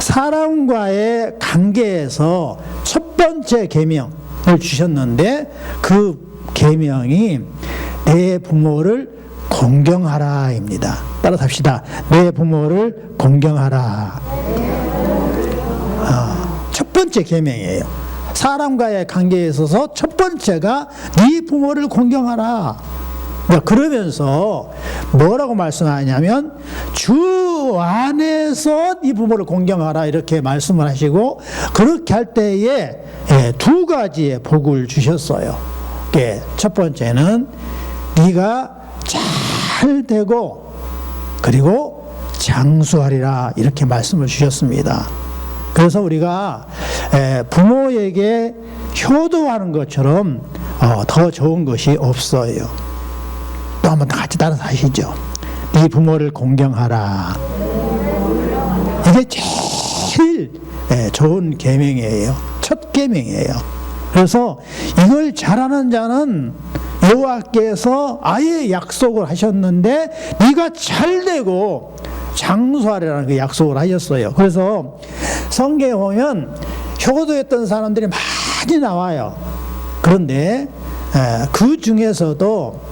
사람과의 관계에서 첫 번째 계명을 주셨는데 그 계명이 내 부모를 공경하라입니다. 따라서 합시다. 내 부모를 공경하라. 첫 번째 계명이에요. 사람과의 관계에 있어서 첫 번째가 네 부모를 공경하라. 그러면서 뭐라고 말씀하냐면 주 안에서 네 부모를 공경하라 이렇게 말씀을 하시고, 그렇게 할 때에 두 가지의 복을 주셨어요. 첫 번째는 네가 잘 되고 그리고 장수하리라 이렇게 말씀을 주셨습니다. 그래서 우리가 부모에게 효도하는 것처럼 더 좋은 것이 없어요. 또 한번 같이 따라서 하시죠. 네 부모를 공경하라. 이게 제일 좋은 계명이에요. 첫 계명이에요. 그래서 이걸 잘하는 자는 여호와께서 아예 약속을 하셨는데 네가 잘 되고 장수하리라는 그 약속을 하셨어요. 그래서 성경에 보면 효도했던 사람들이 많이 나와요. 그런데 그 중에서도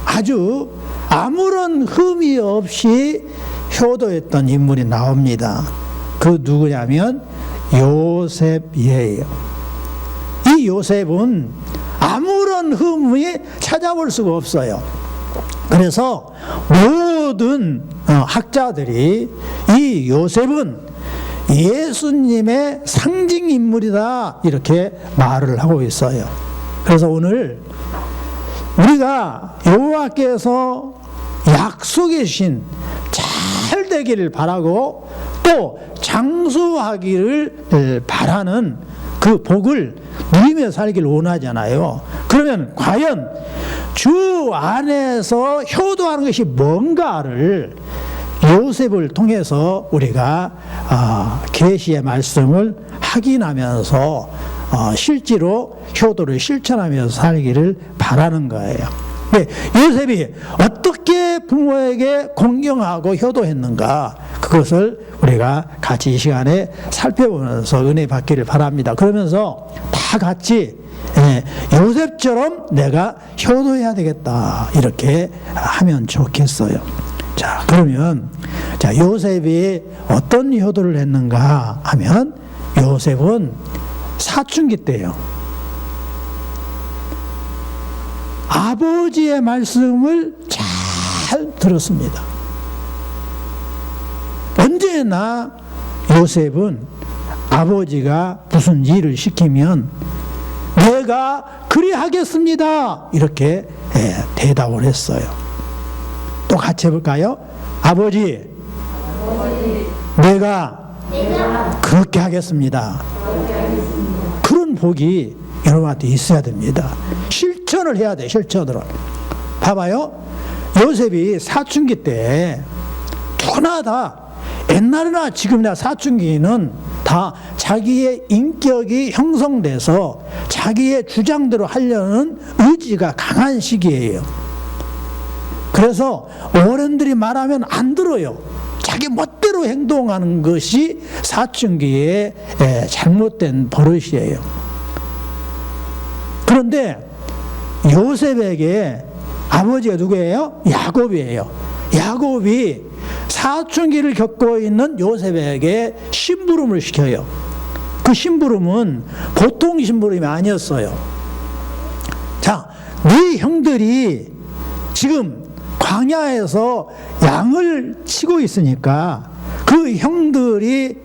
아주 아무런 흠이 없이 효도했던 인물이 나옵니다. 그 누구냐면 요셉이에요. 이 요셉은 아무런 흠이 찾아볼 수가 없어요. 그래서 모든 학자들이 이 요셉은 예수님의 상징 인물이다 이렇게 말을 하고 있어요. 그래서 오늘 우리가 여호와께서 약속해 주신 잘 되기를 바라고 또 장수하기를 바라는 그 복을 누리며 살기를 원하잖아요. 그러면 과연 주 안에서 효도하는 것이 뭔가를 요셉을 통해서 우리가 계시의 말씀을 확인하면서 실제로 효도를 실천하면서 살기를 바라는 거예요. 요셉이 어떻게 부모에게 공경하고 효도했는가, 그것을 우리가 같이 이 시간에 살펴보면서 은혜 받기를 바랍니다. 그러면서 다 같이 요셉처럼 내가 효도해야 되겠다 이렇게 하면 좋겠어요. 자, 그러면 요셉이 어떤 효도를 했는가 하면, 요셉은 사춘기 때요, 아버지의 말씀을 잘 들었습니다. 언제나 요셉은 아버지가 무슨 일을 시키면 내가 그리하겠습니다 이렇게 대답을 했어요. 또 같이 해볼까요? 아버지, 내가 그렇게 하겠습니다. 그런 복이 여러분한테 있어야 됩니다. 실천을 해야 돼. 실천을. 봐봐요. 요셉이 사춘기 때 누구나 다, 옛날이나 지금이나 사춘기는 다 자기의 인격이 형성돼서 자기의 주장대로 하려는 의지가 강한 시기예요. 그래서 어른들이 말하면 안 들어요. 자기 멋대로 행동하는 것이 사춘기의 잘못된 버릇이에요. 그런데 요셉에게 아버지가 누구예요? 야곱이에요. 야곱이 사춘기를 겪고 있는 요셉에게 심부름을 시켜요. 그 심부름은 보통 심부름이 아니었어요. 자, 네 형들이 지금 광야에서 양을 치고 있으니까 그 형들이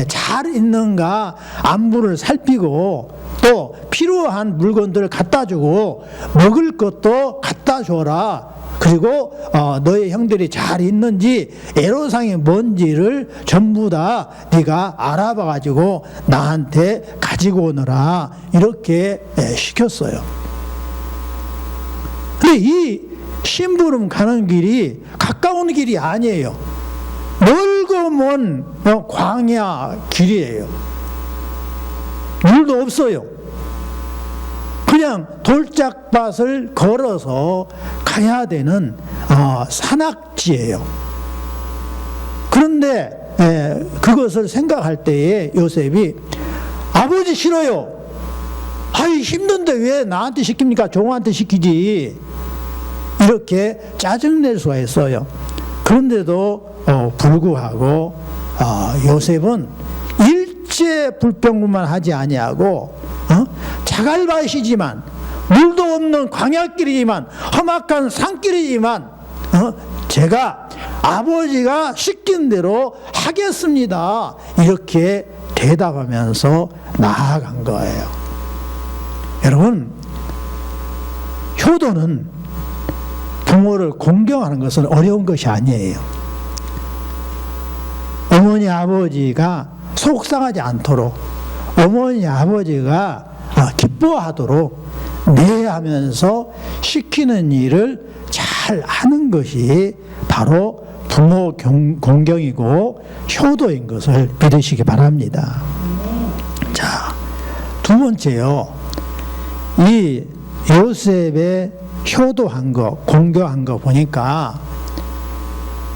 잘 있는가 안부를 살피고 또 필요한 물건들을 갖다 주고 먹을 것도 갖다 줘라. 그리고 너의 형들이 잘 있는지 애로사항이 뭔지를 전부 다 네가 알아봐 가지고 나한테 가지고 오너라 이렇게 시켰어요. 근데 이 심부름 가는 길이 가까운 길이 아니에요. 멀고 먼 광야 길이에요. 물도 없어요. 그냥 돌짝밭을 걸어서 가야 되는 산악지예요. 그런데 그것을 생각할 때에 요셉이 아버지 싫어요. 아이 힘든데 왜 나한테 시킵니까? 종한테 시키지. 이렇게 짜증낼 수가 있어요. 그런데도 불구하고 요셉은 일제 불평만 하지 아니하고 자갈밭이지만 물도 없는 광야길이지만 험악한 산길이지만 제가 아버지가 시킨 대로 하겠습니다. 이렇게 대답하면서 나아간 거예요. 여러분, 효도는 부모를 공경하는 것은 어려운 것이 아니에요. 어머니 아버지가 속상하지 않도록 어머니 아버지가 기뻐하도록 내하면서 시키는 일을 잘 하는 것이 바로 부모 공경이고 효도인 것을 믿으시기 바랍니다. 자, 두 번째요. 이 요셉의 효도한 거, 공경한 거 보니까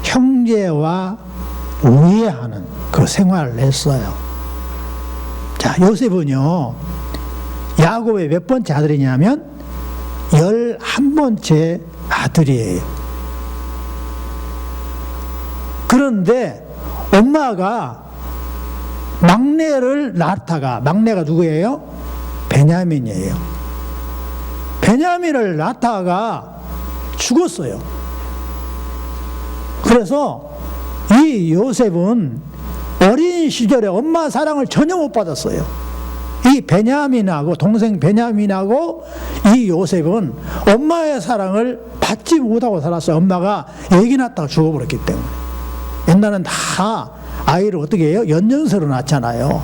형제와 우애하는 그 생활을 했어요. 자, 요셉은요, 야곱의 몇 번째 아들이냐면 11번째 아들이에요. 그런데 엄마가 막내를 낳다가, 막내가 누구예요? 베냐민이에요. 베냐민을 낳다가 죽었어요. 그래서 이 요셉은 어린 시절에 엄마 사랑을 전혀 못 받았어요. 이 베냐민하고, 동생 베냐민하고 이 요셉은 엄마의 사랑을 받지 못하고 살았어요. 엄마가 애기 낳다가 죽어버렸기 때문에. 옛날엔 다 아이를 어떻게 해요? 연년세로 낳잖아요.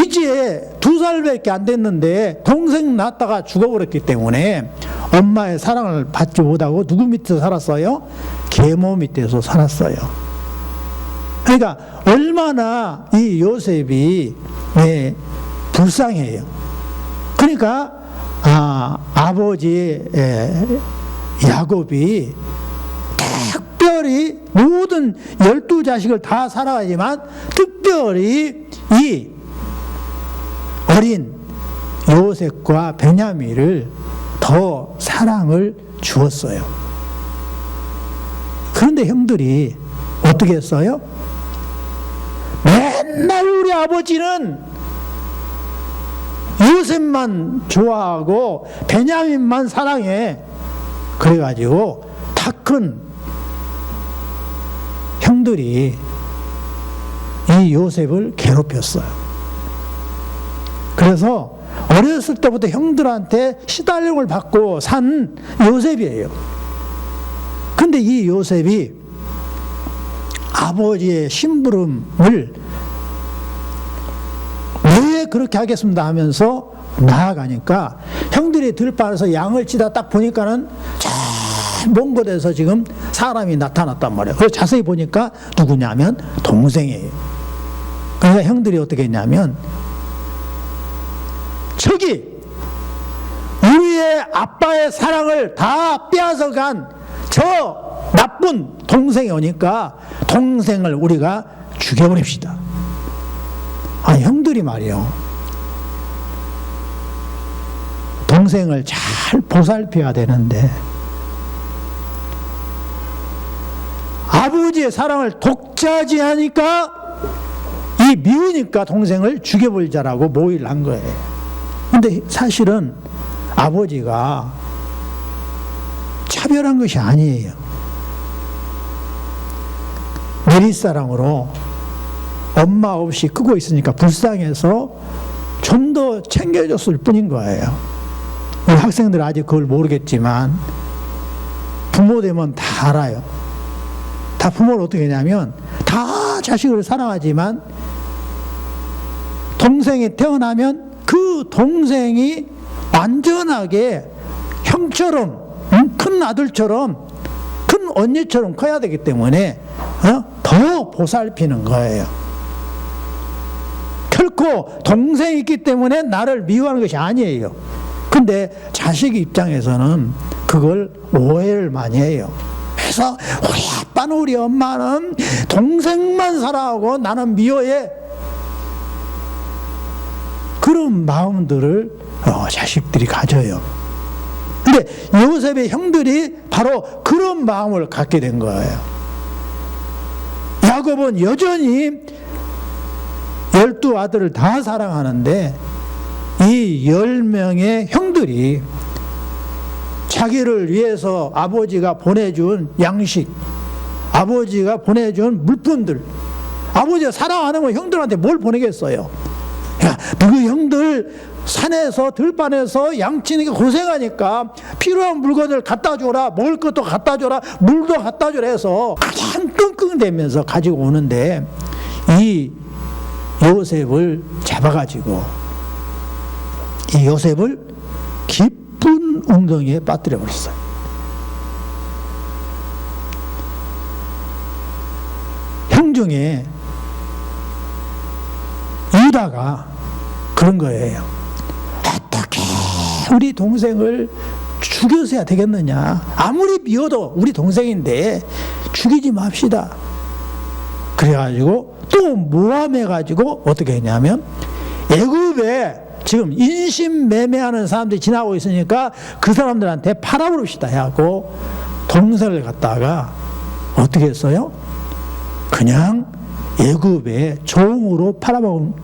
이제 2살밖에 안 됐는데 동생 낳다가 죽어버렸기 때문에 엄마의 사랑을 받지 못하고 누구 밑에서 살았어요? 계모 밑에서 살았어요. 그러니까 얼마나 이 요셉이 불쌍해요. 그러니까 아버지 야곱이 특별히 모든 12자식을 다 사랑하지만 특별히 이 어린 요셉과 베냐민을 더 사랑을 주었어요. 그런데 형들이 어떻게 했어요? 맨날 우리 아버지는 요셉만 좋아하고 베냐민만 사랑해. 그래가지고 다 큰 형들이 이 요셉을 괴롭혔어요. 그래서 어렸을 때부터 형들한테 시달림을 받고 산 요셉이에요. 근데 이 요셉이 아버지의 심부름을 왜 그렇게 하겠습니다 하면서 나아가니까 형들이 들판에서 양을 치다 딱 보니까는 먼 곳에서 지금 사람이 나타났단 말이에요. 그래서 자세히 보니까 누구냐면 동생이에요. 그러니까 형들이 어떻게 했냐면 저기 우리의 아빠의 사랑을 다 빼앗아간 저 나쁜 동생이 오니까 동생을 우리가 죽여버립시다. 형들이 말이요, 동생을 잘 보살펴야 되는데 아버지의 사랑을 독차지하니까 이 미우니까 동생을 죽여버리자라고 모의를 한 거예요. 근데 사실은 아버지가 차별한 것이 아니에요. 내리사랑으로 엄마 없이 크고 있으니까 불쌍해서 좀 더 챙겨줬을 뿐인 거예요. 우리 학생들 아직 그걸 모르겠지만 부모 되면 다 알아요. 다 부모를 어떻게 하냐면 다 자식을 사랑하지만 동생이 태어나면 그 동생이 완전하게 형처럼, 큰 아들처럼, 큰 언니처럼 커야 되기 때문에 더 보살피는 거예요. 결코 동생이 있기 때문에 나를 미워하는 것이 아니에요. 근데 자식 입장에서는 그걸 오해를 많이 해요. 그래서 우리 아빠는 우리 엄마는 동생만 사랑하고 나는 미워해. 그런 마음들을 자식들이 가져요. 근데 요셉의 형들이 바로 그런 마음을 갖게 된 거예요. 야곱은 여전히 12아들을 다 사랑하는데 이 10명의 형들이 자기를 위해서 아버지가 보내준 양식, 아버지가 보내준 물품들, 아버지가 사랑하는 건 형들한테 뭘 보내겠어요? 야, 너그 형들 산에서 들판에서 양치니까 고생하니까 필요한 물건을 갖다 줘라, 먹을 것도 갖다 줘라, 물도 갖다 줘라 해서 가장 끙끙대면서 가지고 오는데 이 요셉을 잡아가지고 이 요셉을 깊은 웅덩이에 빠뜨려 버렸어요. 형 중에 유다가 그런 거예요. 어떻게 우리 동생을 죽여서야 되겠느냐. 아무리 미워도 우리 동생인데 죽이지 맙시다. 그래가지고 또 모함해가지고 어떻게 했냐면 애굽에 지금 인신매매하는 사람들이 지나고 있으니까 그 사람들한테 팔아버립시다 하고 동생을 갖다가 어떻게 했어요? 그냥 애굽에 종으로 팔아먹은.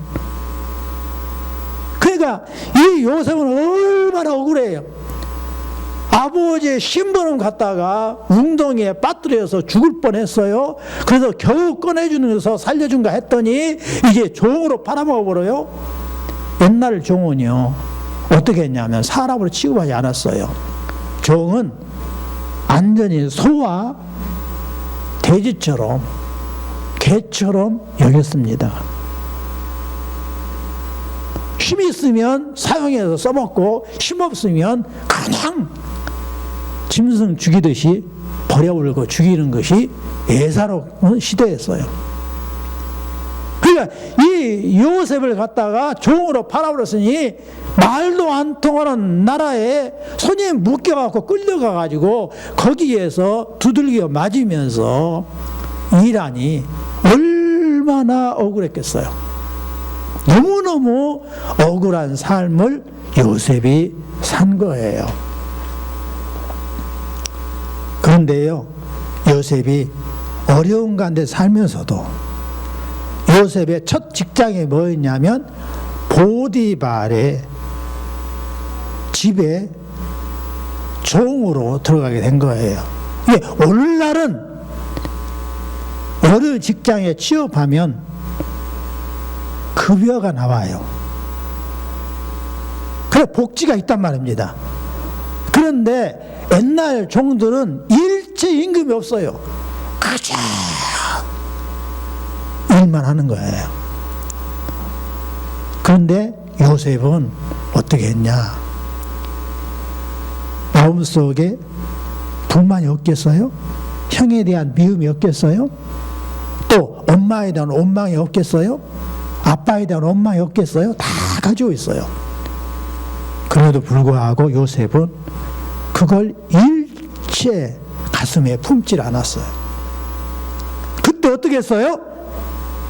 그러니까 이 요셉은 얼마나 억울해요. 아버지의 신분을 갖다가 웅덩이에 빠뜨려서 죽을 뻔했어요. 그래서 겨우 꺼내주면서 살려준가 했더니 이제 종으로 팔아먹어버려요. 옛날 종은요 어떻게 했냐면 사람으로 취급하지 않았어요. 종은 완전히 소와 돼지처럼 개처럼 여겼습니다. 힘 있으면 사용해서 써먹고 힘 없으면 그냥 짐승 죽이듯이 버려버리고 죽이는 것이 예사로운 시대였어요. 그러니까 이 요셉을 갖다가 종으로 팔아버렸으니 말도 안 통하는 나라에 손이 묶여갖고 끌려가가지고 거기에서 두들겨 맞으면서 일하니 얼마나 억울했겠어요. 너무너무 억울한 삶을 요셉이 산 거예요. 그런데요, 요셉이 어려운 가운데 살면서도 요셉의 첫 직장이 뭐였냐면 보디발의 집에 종으로 들어가게 된 거예요. 이게 오늘날은 어느 직장에 취업하면 급여가 나와요. 그래 복지가 있단 말입니다. 그런데 옛날 종들은 일체 임금이 없어요. 그저 일만 하는 거예요. 그런데 요셉은 어떻게 했냐? 마음속에 불만이 없겠어요? 형에 대한 미움이 없겠어요? 또 엄마에 대한 원망이 없겠어요? 아빠에 대한 원망이 없겠어요? 다 가지고 있어요. 그럼에도 불구하고 요셉은 그걸 일체 가슴에 품질 않았어요. 그때 어떻게 했어요?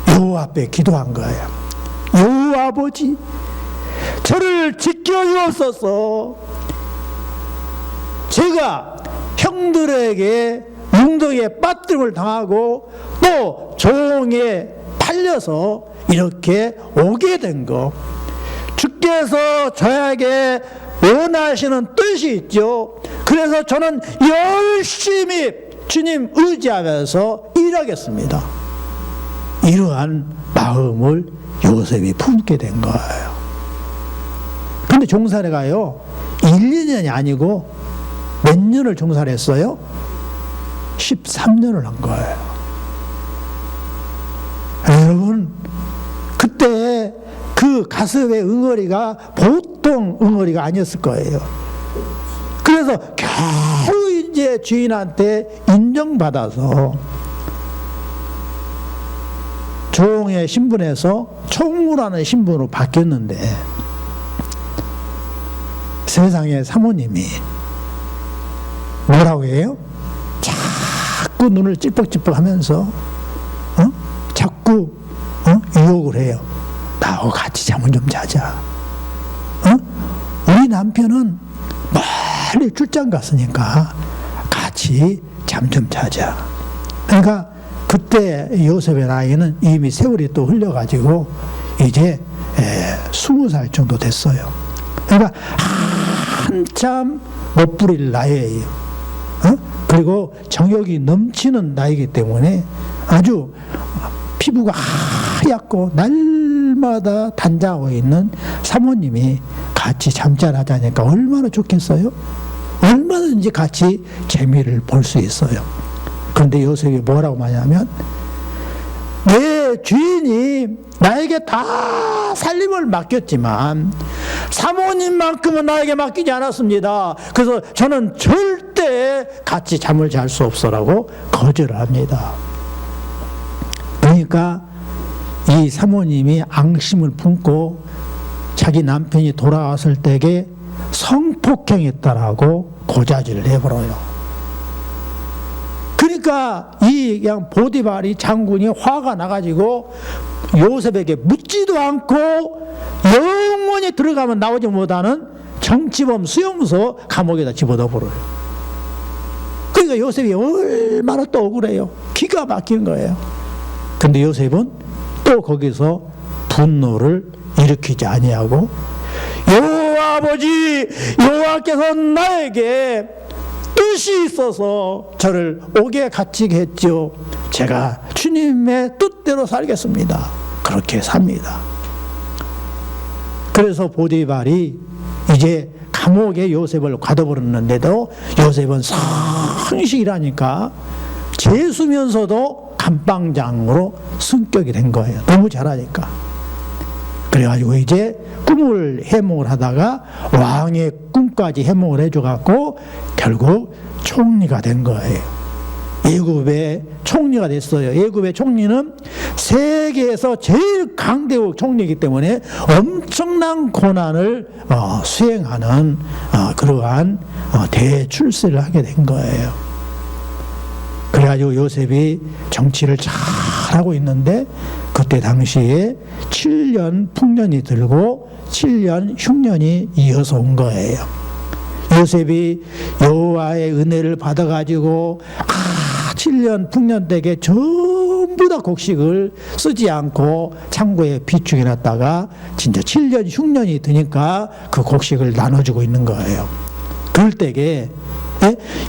여호와 앞에 기도한 거예요. 여호와 아버지, 저를 지켜주옵소서. 제가 형들에게 웅덩이에 빠뜨림을 당하고 또 종에 팔려서 이렇게 오게 된 거, 주께서 저에게 원하시는 뜻이 있죠. 그래서 저는 열심히 주님 의지하면서 일하겠습니다. 이러한 마음을 요셉이 품게 된 거예요. 근데 종살이 가요 1, 2년이 아니고 몇 년을 종살이 했어요? 13년을 한 거예요. 여러분, 그때 그 가슴의 응어리가 보통 응어리가 아니었을 거예요. 그래서 겨우 이제 주인한테 인정받아서 종의 신분에서 총무라는 신분으로 바뀌었는데 세상에 사모님이 뭐라고 해요? 자꾸 눈을 찔뻑찔뻑 하면서 자꾸 유혹을 해요. 나하고 같이 잠을 좀 자자. 우리 남편은 멀리 출장 갔으니까 같이 잠 좀 자자. 그러니까 그때 요셉의 나이는 이미 세월이 또 흘려가지고 이제 20살 정도 됐어요. 그러니까 한참 못 부릴 나이예요. 그리고 정욕이 넘치는 나이기 때문에 아주 피부가 하얗고 날마다 단장하고 있는 사모님이 같이 잠자하자니까 얼마나 좋겠어요? 얼마든지 같이 재미를 볼 수 있어요. 그런데 요셉이 뭐라고 말하냐면, 내 주인이 나에게 다 살림을 맡겼지만 사모님만큼은 나에게 맡기지 않았습니다. 그래서 저는 절대 같이 잠을 잘 수 없어라고 거절을 합니다. 그러니까 이 사모님이 앙심을 품고 자기 남편이 돌아왔을 때에 성폭행했다라고 고자질을 해버려요. 그러니까 이 그냥 보디발이 장군이 화가 나가지고 요셉에게 묻지도 않고 영원히 들어가면 나오지 못하는 정치범 수용소 감옥에다 집어넣어 버려요. 그러니까 요셉이 얼마나 또 억울해요. 기가 막힌 거예요. 근데 요셉은 또 거기서 분노를 일으키지 아니하고, 여호와 아버지 여호와께서 나에게 뜻이 있어서 저를 옥에 갇히게 했죠. 제가 주님의 뜻대로 살겠습니다. 그렇게 삽니다. 그래서 보디발이 이제 감옥에 요셉을 가둬버렸는데도 요셉은 성실하니까 재수면서도 감방장으로 승격이 된 거예요. 너무 잘하니까. 그래가지고 이제 꿈을 해몽을 하다가 왕의 꿈까지 해몽을 해줘갖고 결국 총리가 된 거예요. 애굽의 총리가 됐어요. 애굽의 총리는 세계에서 제일 강대국 총리이기 때문에 엄청난 고난을 수행하는 그러한 대출세를 하게 된 거예요. 그래가지고 요셉이 정치를 잘하고 있는데 그때 당시에 7년 풍년이 들고 7년 흉년이 이어서 온 거예요. 요셉이 여호와의 은혜를 받아가지고 7년 풍년 때에 전부 다 곡식을 쓰지 않고 창고에 비축해 놨다가 진짜 7년 흉년이 드니까 그 곡식을 나눠주고 있는 거예요. 그럴 때에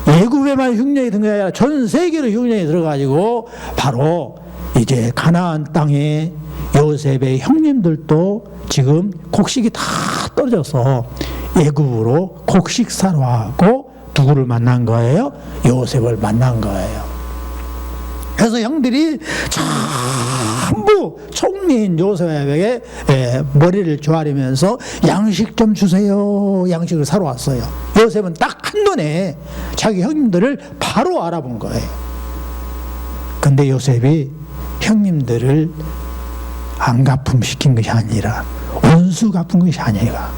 애굽에만 흉년이 든 게 아니라 전 세계로 흉년이 들어가지고 바로 이제 가나안 땅에 요셉의 형님들도 지금 곡식이 다 떨어져서 애굽으로 곡식 사러 와고 누구를 만난 거예요? 요셉을 만난 거예요. 그래서 형들이 전부 총리인 요셉에게 머리를 조아리면서 양식 좀 주세요. 양식을 사러 왔어요. 요셉은 딱 한눈에 자기 형님들을 바로 알아본 거예요. 근데 요셉이 형님들을 안갚음 시킨 것이 아니라 원수 갚은 것이 아니라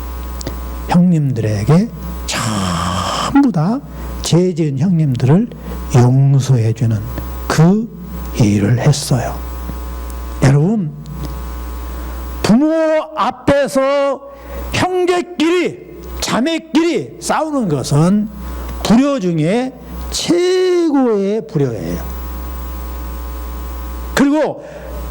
형님들에게 전부 다 죄 지은 형님들을 용서해주는 그 일을 했어요. 여러분, 부모 앞에서 형제끼리 자매끼리 싸우는 것은 불효 중에 최고의 불효예요. 그리고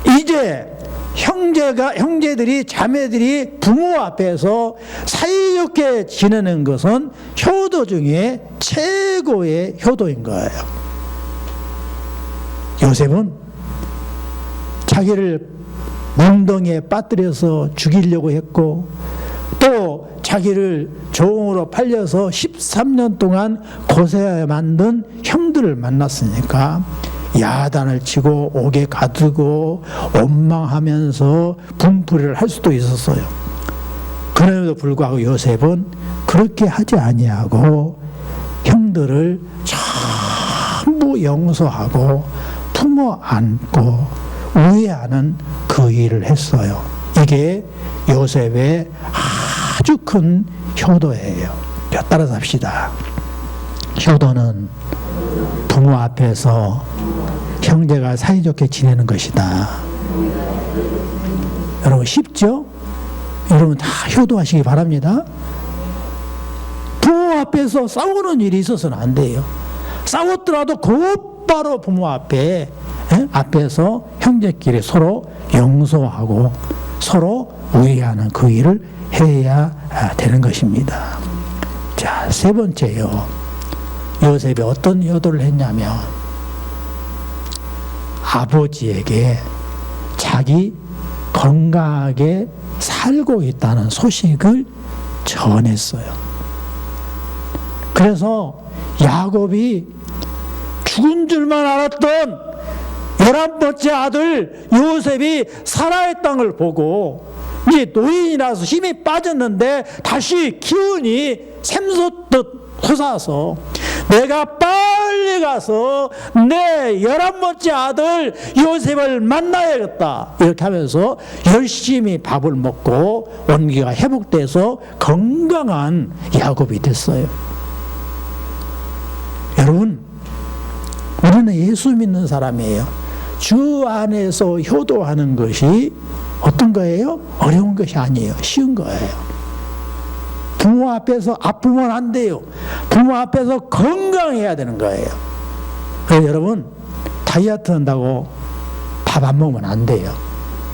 이제 형제들이 자매들이 부모 앞에서 사이좋게 지내는 것은 효도 중에 최고의 효도인 거예요. 요셉은 자기를 몽덩이에 빠뜨려서 죽이려고 했고 또 자기를 종으로 팔려서 13년 동안 고생하게 만든 형들을 만났으니까 야단을 치고 옥에 가두고 원망하면서 분풀이를 할 수도 있었어요. 그럼에도 불구하고 요셉은 그렇게 하지 아니하고 형들을 전부 용서하고 품어 안고 우애하는 그 일을 했어요. 이게 요셉의 아주 큰 효도예요. 따라서 합시다. 효도는 부모 앞에서 형제가 사이좋게 지내는 것이다. 여러분 쉽죠? 여러분 다 효도하시기 바랍니다. 부모 앞에서 싸우는 일이 있어서는 안 돼요. 싸웠더라도 곧바로 부모 앞에서 형제끼리 서로 용서하고 서로 우애하는 그 일을 해야 되는 것입니다. 자, 세 번째요. 요셉이 어떤 효도를 했냐면 아버지에게 자기 건강하게 살고 있다는 소식을 전했어요. 그래서 야곱이 죽은 줄만 알았던 11번째 아들 요셉이 살아있다는 걸 보고 이제 노인이라서 힘이 빠졌는데 다시 기운이 샘솟듯 솟아서 내가 빨리 가서 내 11번째 아들 요셉을 만나야겠다 이렇게 하면서 열심히 밥을 먹고 원기가 회복돼서 건강한 야곱이 됐어요. 여러분, 우리는 예수 믿는 사람이에요. 주 안에서 효도하는 것이 어떤 거예요? 어려운 것이 아니에요. 쉬운 거예요. 부모 앞에서 아프면 안 돼요. 부모 앞에서 건강해야 되는 거예요. 그래서 여러분, 다이어트 한다고 밥 안 먹으면 안 돼요.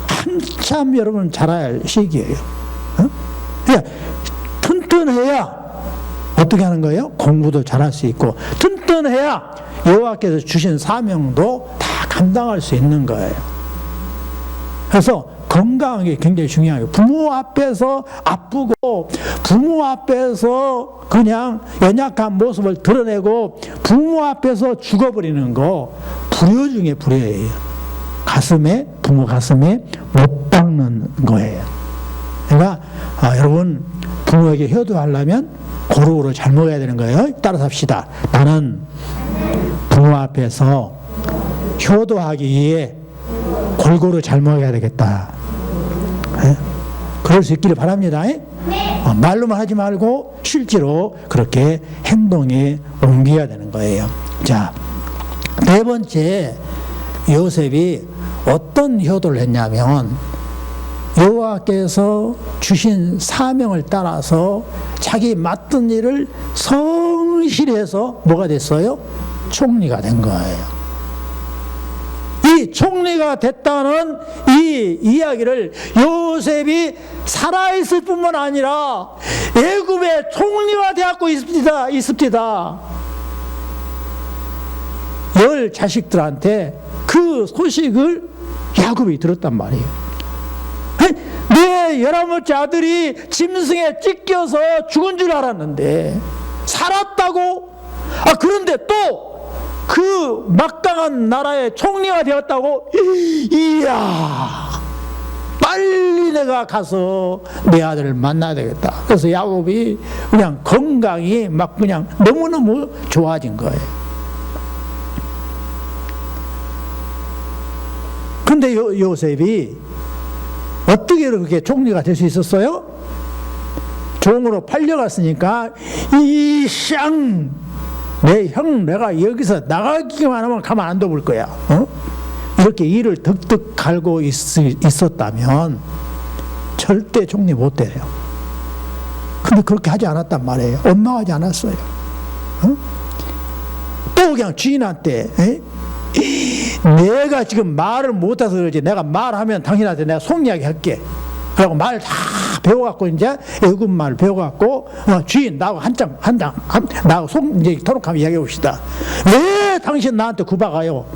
한참 여러분 자라야 할 시기예요. 그러니까 튼튼해야 어떻게 하는 거예요? 공부도 잘할 수 있고 튼튼해야 여호와께서 주신 사명도 다 감당할 수 있는 거예요. 그래서 건강한 게 굉장히 중요해요. 부모 앞에서 아프고 부모 앞에서 그냥 연약한 모습을 드러내고 부모 앞에서 죽어버리는 거 불효 중에 불효예요. 부모 가슴에 못 박는 거예요. 그러니까 여러분 부모에게 효도하려면 고루고루 잘 먹어야 되는 거예요. 따라서 합시다. 나는 부모 앞에서 효도하기 위해 골고루 잘 먹어야 되겠다. 네? 그럴 수 있기를 바랍니다. 네. 말로만 하지 말고 실제로 그렇게 행동에 옮겨야 되는 거예요. 자, 네 번째 요셉이 어떤 효도를 했냐면 여호와께서 주신 사명을 따라서 자기 맡은 일을 성실해서 뭐가 됐어요? 총리가 된 거예요. 이 총리가 됐다는 이 이야기를 요셉이 살아있을 뿐만 아니라 애굽의 총리가 되었고 있습니다. 10 자식들한테 그 소식을 야곱이 들었단 말이에요. 내 11번째 아들이 짐승에 찢겨서 죽은 줄 알았는데 살았다고? 그런데 또 그 막강한 나라의 총리가 되었다고? 이야, 빨리 내가 가서 내 아들을 만나야 되겠다. 그래서 야곱이 그냥 건강이 막 그냥 너무너무 좋아진 거예요. 근데 요셉이 어떻게 그렇게 총리가 될 수 있었어요? 종으로 팔려갔으니까 내가 여기서 나가기만 하면 가만 안 둬볼 거야. 이렇게 이를 득득 갈고 있었다면 절대 총리 못 돼요. 근데 그렇게 하지 않았단 말이에요. 원망하지 않았어요. 또 그냥 주인한테 내가 지금 말을 못해서 그러지, 내가 말하면 당신한테 내가 속 이야기 할게. 그리고 말 다 배워갖고 이제 애굽 말 배워갖고 주인 나하고 나하고 속 이제 토록하면 이야기해 봅시다. 왜 당신 나한테 구박하요?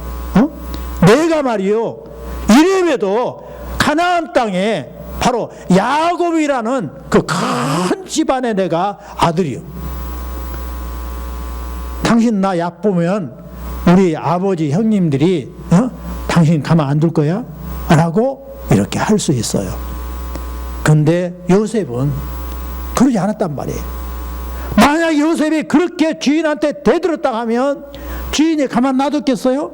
내가 말이요 이래봬도 가나안 땅에 바로 야곱이라는 그 큰 집안의 내가 아들이요. 당신 나 얕보면 우리 아버지 형님들이 당신 가만 안 둘 거야? 라고 이렇게 할 수 있어요. 근데 요셉은 그러지 않았단 말이에요. 만약 요셉이 그렇게 주인한테 대들었다 하면 주인이 가만 놔뒀겠어요?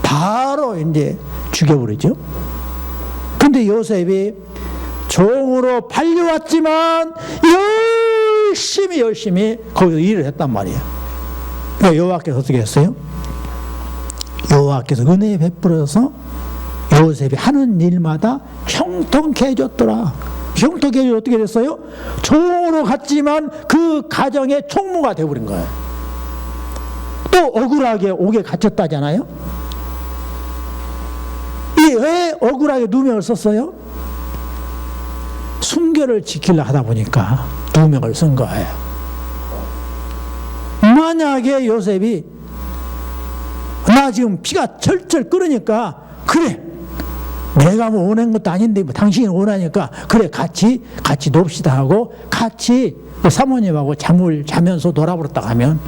바로 이제 죽여버리죠. 근데 요셉이 종으로 팔려왔지만 열심히 거기서 일을 했단 말이에요. 그러니까 여호와께서 어떻게 했어요? 여호와께서 은혜 베풀어서 요셉이 하는 일마다 형통케 해줬더라. 형통케 해줘 어떻게 됐어요? 종으로 갔지만 그 가정의 총무가 되어버린 거예요. 또 억울하게 옥에 갇혔다잖아요. 이 왜 억울하게 누명을 썼어요? 순결을 지키려 하다 보니까 누명을 쓴 거예요. 만약에 요셉이 나 지금 피가 철철 끓으니까 그래 내가 뭐 원하는 것도 아닌데 뭐 당신이 원하니까 그래 같이 놉시다 하고 같이 그 사모님하고 잠을 자면서 놀아버렸다 하면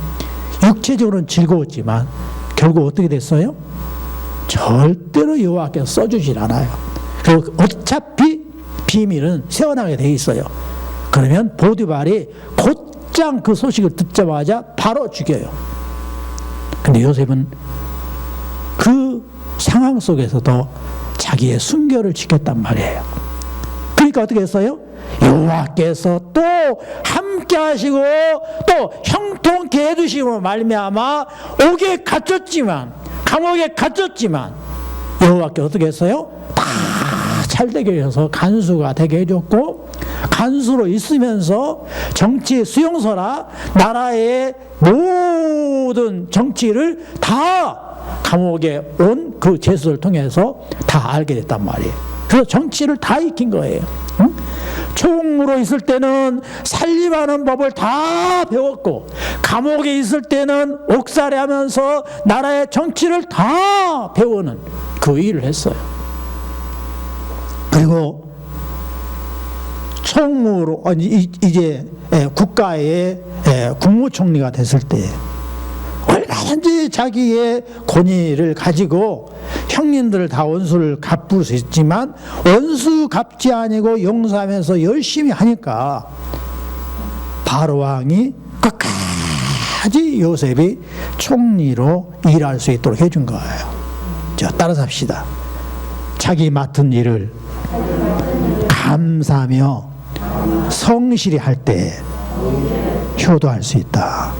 육체적으로는 즐거웠지만 결국 어떻게 됐어요? 절대로 여호와께서 써주질 않아요. 그리고 어차피 비밀은 새어나게 돼 있어요. 그러면 보디발이 곧장 그 소식을 듣자마자 바로 죽여요. 근데 요셉은 그 상황 속에서도 자기의 순결을 지켰단 말이에요. 그러니까 어떻게 했어요? 여호와께서 또 함께 하시고 또 형통케 해주심으로 말미암아 옥에 갇혔지만 감옥에 갇혔지만 여호와께서 어떻게 했어요? 다 잘되게 해서 간수가 되게 해줬고 간수로 있으면서 정치의 수용소라 나라의 모든 정치를 다 감옥에 온 그 제수를 통해서 다 알게 됐단 말이에요. 그래서 정치를 다 익힌 거예요. 응? 총으로 있을 때는 살림하는 법을 다 배웠고 감옥에 있을 때는 옥살이 하면서 나라의 정치를 다 배우는 그 일을 했어요. 그리고 총무로 이제 국가의 국무총리가 됐을 때 얼마든지 자기의 권위를 가지고 형님들 다 원수를 갚을 수 있지만 원수 갚지 아니고 용서하면서 열심히 하니까 바로 왕이 끝까지 요셉이 총리로 일할 수 있도록 해준 거예요. 자, 따라서 합시다. 자기 맡은 일을 감사하며 성실히 할 때 효도할 수 있다.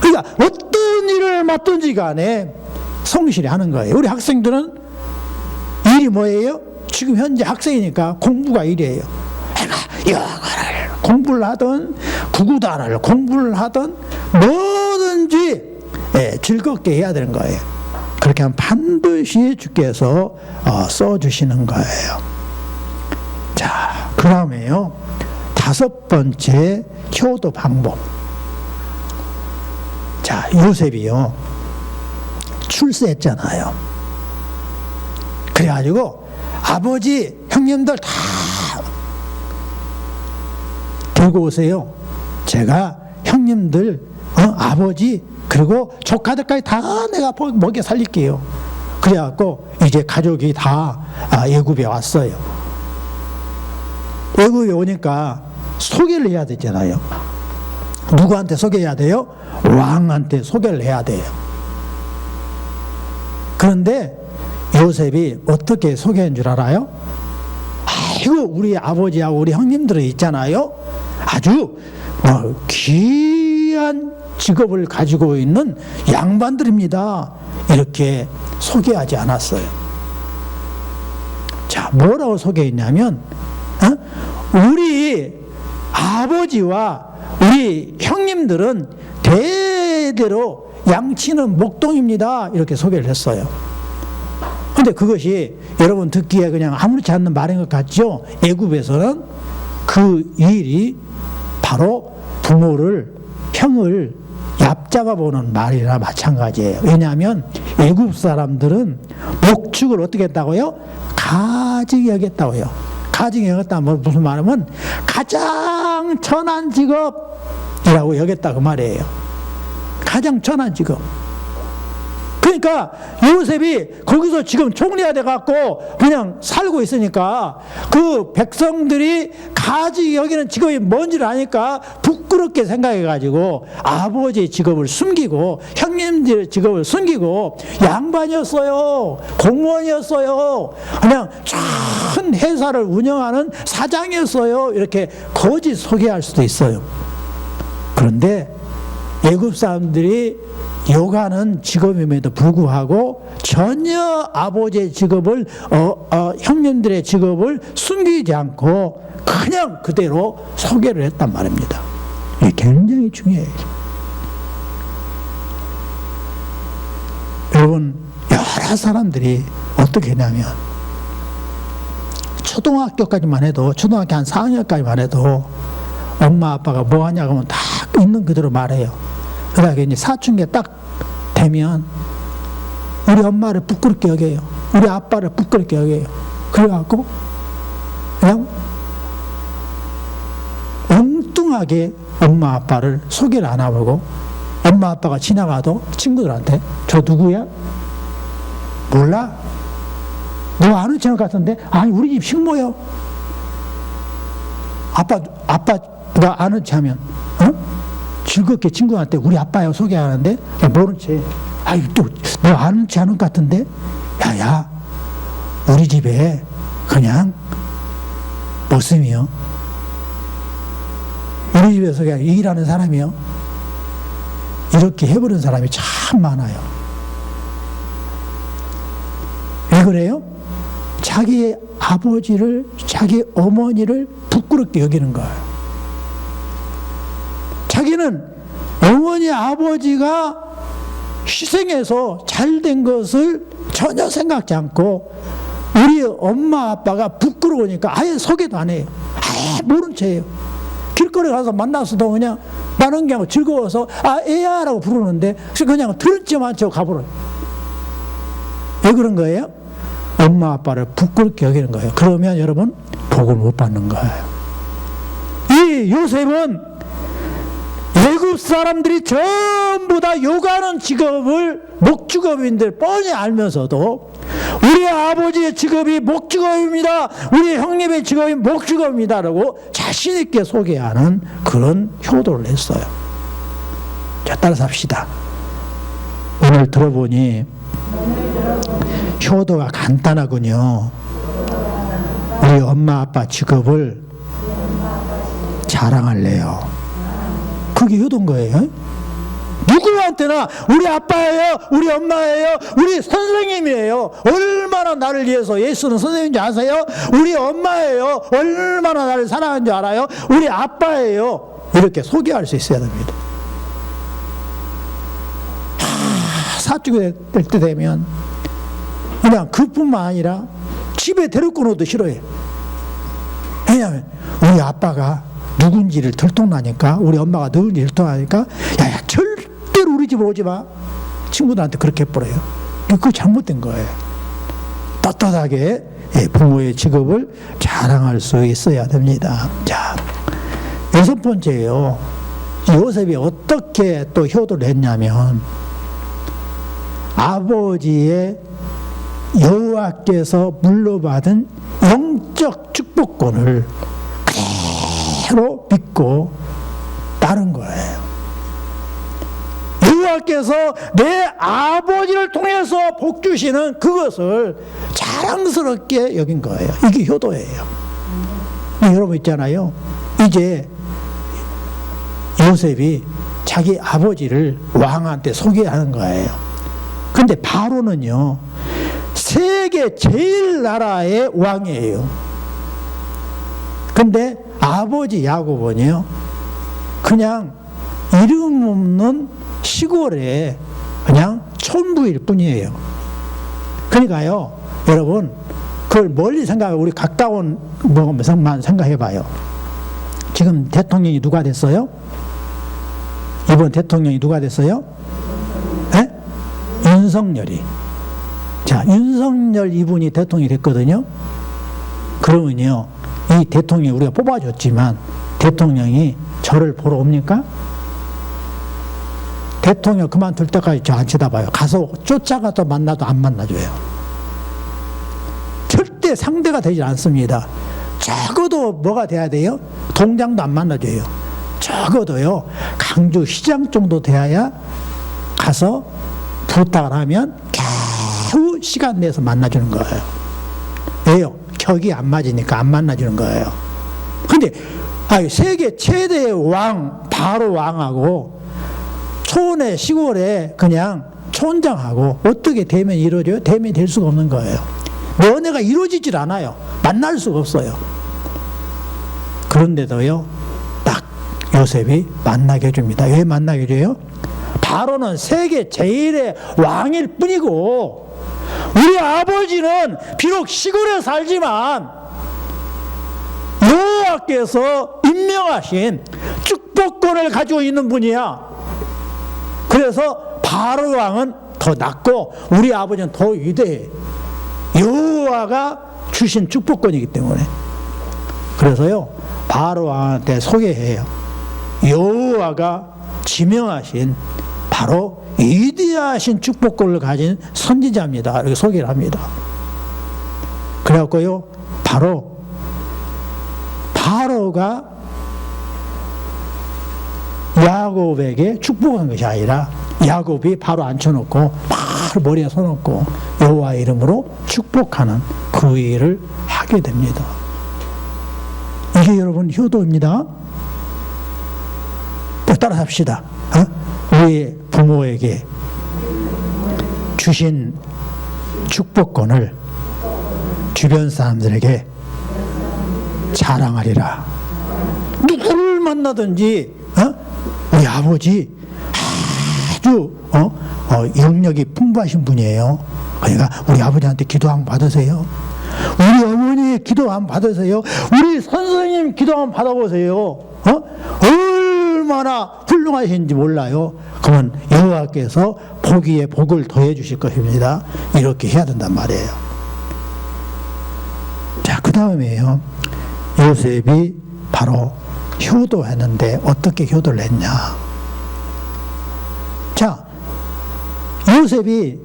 그러니까 어떤 일을 맡든지 간에 성실히 하는 거예요. 우리 학생들은 일이 뭐예요? 지금 현재 학생이니까 공부가 일이에요. 영어를 공부를 하든 구구단을 공부를 하든 뭐든지 즐겁게 해야 되는 거예요. 그렇게 하면 반드시 주께서 써주시는 거예요. 자, 그 다음에요. 5번째 효도 방법. 자, 요셉이요. 출세했잖아요. 그래가지고 아버지, 형님들 다 들고 오세요. 제가 형님들, 아버지, 그리고 조카들까지 다 내가 먹여 살릴게요. 그래갖고 이제 가족이 다 애굽에 왔어요. 애굽에 오니까 소개를 해야 되잖아요. 누구한테 소개해야 돼요? 왕한테 소개를 해야 돼요. 그런데 요셉이 어떻게 소개한 줄 알아요? 아이고 우리 아버지하고 우리 형님들은 있잖아요. 아주 귀한 직업을 가지고 있는 양반들입니다. 이렇게 소개하지 않았어요. 자, 뭐라고 소개했냐면 우리 아버지와 우리 형님들은 대대로 양치는 목동입니다. 이렇게 소개를 했어요. 근데 그것이 여러분 듣기에 그냥 아무렇지 않는 말인 것 같죠? 애굽에서는 그 일이 바로 부모를, 형을 얕잡아 보는 말이나 마찬가지예요. 왜냐하면 애굽 사람들은 목축을 어떻게 했다고요? 가증히 여겼다고요. 가증히 여겼다면 무슨 말이면 가장 천한 직업이라고 여겼다 그 말이에요. 가장 천한 직업. 그러니까 요셉이 거기서 지금 총리가 돼갖고 그냥 살고 있으니까 그 백성들이 가지 여기는 직업이 뭔지를 아니까 부끄럽게 생각해가지고 아버지의 직업을 숨기고 형님들의 직업을 숨기고 양반이었어요. 공무원이었어요. 그냥 큰 회사를 운영하는 사장이었어요. 이렇게 거짓 소개할 수도 있어요. 그런데 애굽 사람들이 요구하는 직업임에도 불구하고 전혀 아버지의 직업을 형님들의 직업을 숨기지 않고 그냥 그대로 소개를 했단 말입니다. 이게 굉장히 중요해요. 여러분, 여러 사람들이 어떻게 했냐면 초등학교까지만 해도, 초등학교 한 4학년까지만 해도 엄마 아빠가 뭐 하냐고 하면 다 있는 그대로 말해요. 그러다가 이제 사춘기 딱 되면 우리 엄마를 부끄럽게 여겨요. 우리 아빠를 부끄럽게 여겨요. 그래갖고 그냥 엉뚱하게 엄마 아빠를 소개를 안 하고, 엄마 아빠가 지나가도 친구들한테 저 누구야? 몰라? 너 아는 척 같은데? 아니 우리 집 식모요. 아빠가 아는 척 하면 즐겁게 친구한테 우리 아빠요 소개하는데 모른 채 아이 또 너 아는 척 하는 것 같은데? 야야 우리 집에 그냥 머슴이요. 우리 집에서 그냥 일하는 사람이요. 이렇게 해버린 사람이 참 많아요. 왜 그래요? 자기 아버지를, 자기 어머니를 부끄럽게 여기는 거예요. 자기는 어머니, 아버지가 희생해서 잘된 것을 전혀 생각지 않고 우리 엄마, 아빠가 부끄러우니까 아예 소개도 안 해요. 아예 모른 채예요. 길거리 가서 만나서도 그냥 나는 그냥 즐거워서 애야 라고 부르는데 그냥 들었지만 않죠 가버려요. 왜 그런 거예요? 엄마 아빠를 부끄럽게 여기는 거예요. 그러면 여러분 복을 못 받는 거예요. 이 요셉은 애굽 사람들이 전부 다 요구하는 직업을 목직업인들 뻔히 알면서도 우리 아버지의 직업이 목직업입니다. 우리 형님의 직업이 목직업입니다. 라고 자신 있게 소개하는 그런 효도를 했어요. 자, 따라서 합시다. 오늘 들어보니 효도가 간단하군요. 우리 엄마 아빠 직업을 자랑할래요. 그게 효도인 거예요. 누구한테나 우리 아빠예요, 우리 엄마예요, 우리 선생님이에요. 얼마나 나를 위해서 예수는 선생님인 줄 아세요? 우리 엄마예요. 얼마나 나를 사랑하는 줄 알아요? 우리 아빠예요. 이렇게 소개할 수 있어야 됩니다. 사춘기 될 때 되면 그냥 그뿐만 아니라 집에 데리고 오도 싫어해요. 왜냐하면 우리 아빠가 누군지를 들통나니까, 우리 엄마가 누군지 들통나니까 야야 절대로 우리 집으로 오지 마. 친구들한테 그렇게 해버려요. 그거 잘못된 거예요. 떳떳하게 부모의 직업을 자랑할 수 있어야 됩니다. 자, 6번째예요. 요셉이 어떻게 또 효도를 했냐면 아버지의 여호와께서 물려받은 영적 축복권을 그대로 믿고 따른 거예요. 여호와께서 내 아버지를 통해서 복 주시는 그것을 자랑스럽게 여긴 거예요. 이게 효도예요. 여러분 있잖아요. 이제 요셉이 자기 아버지를 왕한테 소개하는 거예요. 근데 바로는요, 세계 제일 나라의 왕이에요. 근데 아버지 야곱은요, 그냥 이름 없는 시골에 그냥 촌부일 뿐이에요. 그러니까요, 여러분, 그걸 멀리 생각하고 우리 가까운 것만 생각해 봐요. 지금 대통령이 누가 됐어요? 이번 대통령이 누가 됐어요? 네? 윤석열이. 자, 윤석열 이분이 대통령이 됐거든요. 그러면요, 이 대통령이 우리가 뽑아줬지만 대통령이 저를 보러 옵니까? 대통령 그만둘 때까지 저 안 쳐다봐요. 가서 쫓아가서 만나도 안 만나줘요. 절대 상대가 되지 않습니다. 적어도 뭐가 돼야 돼요? 동장도 안 만나줘요. 적어도요, 강주 시장 정도 돼야 가서 부탁을 하면 겨우 시간 내서 만나주는 거예요. 왜요? 격이 안 맞으니까 안 만나주는 거예요. 근데 세계 최대의 왕, 바로 왕하고 촌에 시골에 그냥 촌장하고 어떻게 대면이 이루어져요? 대면이 될 수가 없는 거예요. 연애가 이루어지질 않아요. 만날 수가 없어요. 그런데도요, 딱 요셉이 만나게 해줍니다. 왜 만나게 해줘요? 바로는 세계 제일의 왕일 뿐이고, 우리 아버지는 비록 시골에 살지만 여호와께서 임명하신 축복권을 가지고 있는 분이야. 그래서 바로 왕은 더 낫고 우리 아버지는 더 위대해. 여호와가 주신 축복권이기 때문에. 그래서요, 바로 왕한테 소개해요. 여호와가 지명하신 바로 위대하신 축복권을 가진 선지자입니다. 이렇게 소개를 합니다. 그래갖고요, 바로가 야곱에게 축복한 것이 아니라 야곱이 바로 앉혀놓고 바로 머리에 손놓고 여호와의 이름으로 축복하는 그 일을 하게 됩니다. 이게 여러분 효도입니다. 또 따라 합시다. 우리 부모에게 주신 축복권을 주변 사람들에게 자랑하리라. 누구를 만나든지 우리 아버지 아주 영역이 풍부하신 분이에요. 그러니까 우리 아버지한테 기도 한번 받으세요. 우리 어머니 기도 한번 받으세요. 우리 선생님 기도 한번 받아보세요. 얼마나 훌륭하신지 몰라요. 그러면 여호와께서 복 위에 복을 더해 주실 것입니다. 이렇게 해야 된단 말이에요. 자, 그 다음에요, 요셉이 바로 효도했는데 어떻게 효도를 했냐. 자, 요셉이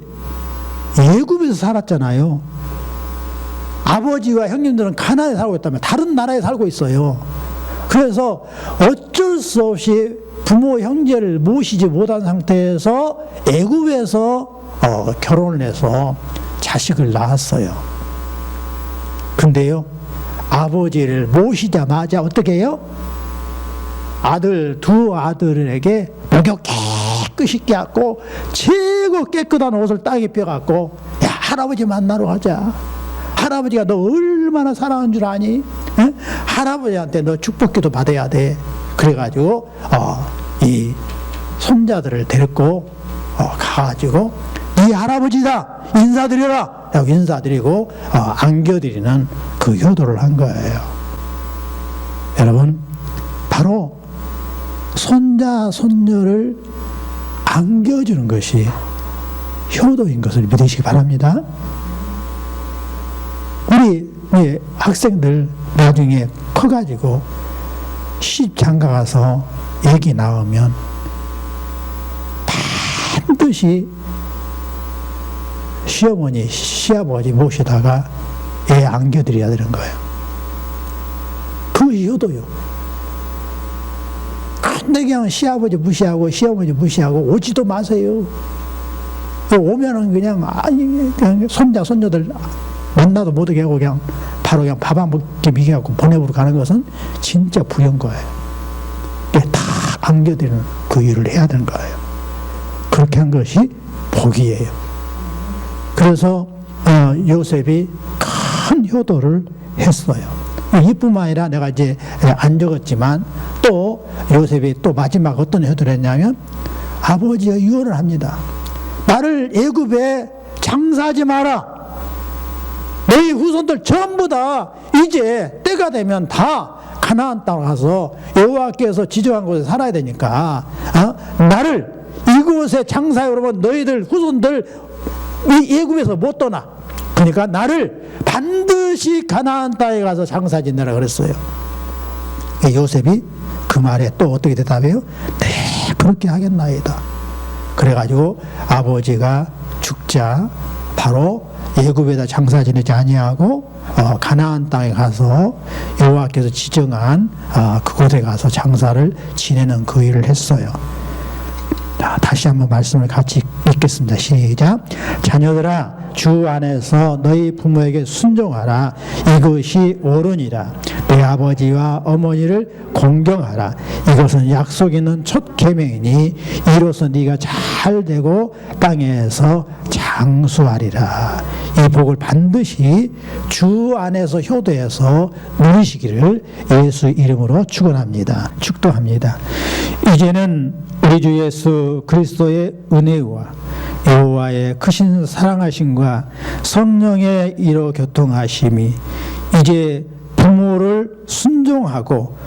애굽에서 살았잖아요. 아버지와 형님들은 가나안에 살고 있다면 다른 나라에 살고 있어요. 그래서 어쩔 수 없이 부모 형제를 모시지 못한 상태에서 애굽에서 결혼을 해서 자식을 낳았어요. 근데요, 아버지를 모시자마자 어떻게 해요? 두 아들에게 목욕 깨끗이 깨갖고 최고 깨끗한 옷을 딱 입혀갖고, 야, 할아버지 만나러 가자. 할아버지가 너 얼마나 사랑하는 줄 아니? 응? 할아버지한테 너 축복기도 받아야 돼. 그래가지고 이 손자들을 데리고 가가지고 이 할아버지다 인사드려라. 여기 인사드리고 안겨드리는 그 효도를 한 거예요. 여러분, 바로 손자 손녀를 안겨주는 것이 효도인 것을 믿으시기 바랍니다. 우리 학생들 나중에 커가지고 시집 장가 가서 애기 낳으면 반드시 시어머니, 시아버지 모시다가 애 안겨드려야 되는 거예요. 그것이 효도요. 근데 그냥 시아버지 무시하고 시어머니 무시하고 오지도 마세요. 오면은 그냥 손자, 손녀들 만나도 못하게 하고 그냥 바로 그냥 밥 한 먹게 미겨갖고 보내버리고 가는 것은 진짜 부연 거예요. 다 안겨드리는 그 일을 해야 되는 거예요. 그렇게 한 것이 복이에요. 그래서 요셉이 큰 효도를 했어요. 이뿐만 아니라 내가 이제 안 적었지만 또 요셉이 또 마지막 어떤 효도를 했냐면 아버지가 유언을 합니다. 나를 애굽에 장사하지 마라. 너희 후손들 전부 다 이제 때가 되면 다 가나안 땅 가서 여호와께서 지정한 곳에 살아야 되니까 나를 이곳에 장사해 그러면 너희들 후손들 이 애굽에서 못 떠나. 그러니까 나를 반드시 가나안 땅에 가서 장사 짓느라 그랬어요. 요셉이 그 말에 또 어떻게 대답해요? 네, 그렇게 하겠나이다. 그래가지고 아버지가 죽자 바로 애굽에다 장사 지내지 아니하고 가나안 땅에 가서 여호와께서 지정한 그곳에 가서 장사를 지내는 그 일을 했어요. 자, 다시 한번 말씀을 같이 읽겠습니다. 시작. 자녀들아 주 안에서 너희 부모에게 순종하라. 이것이 옳으니라. 내 아버지와 어머니를 공경하라. 이것은 약속 있는 첫 계명이니 이로써 네가 잘 되고 땅에서 장수하리라. 이 복을 반드시 주 안에서 효도해서 누리시기를 예수 이름으로 축도합니다. 이제는 우리 주 예수 그리스도의 은혜와 여호와의 크신 사랑하심과 성령의 이로 교통하심이 이제 부모를 순종하고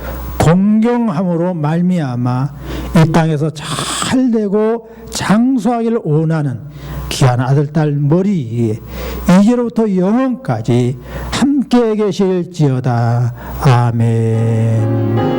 공경함으로 말미암아 이 땅에서 잘 되고 장수하기를 원하는 귀한 아들 딸 머리 위에 이제로부터 영원까지 함께 계실지어다. 아멘.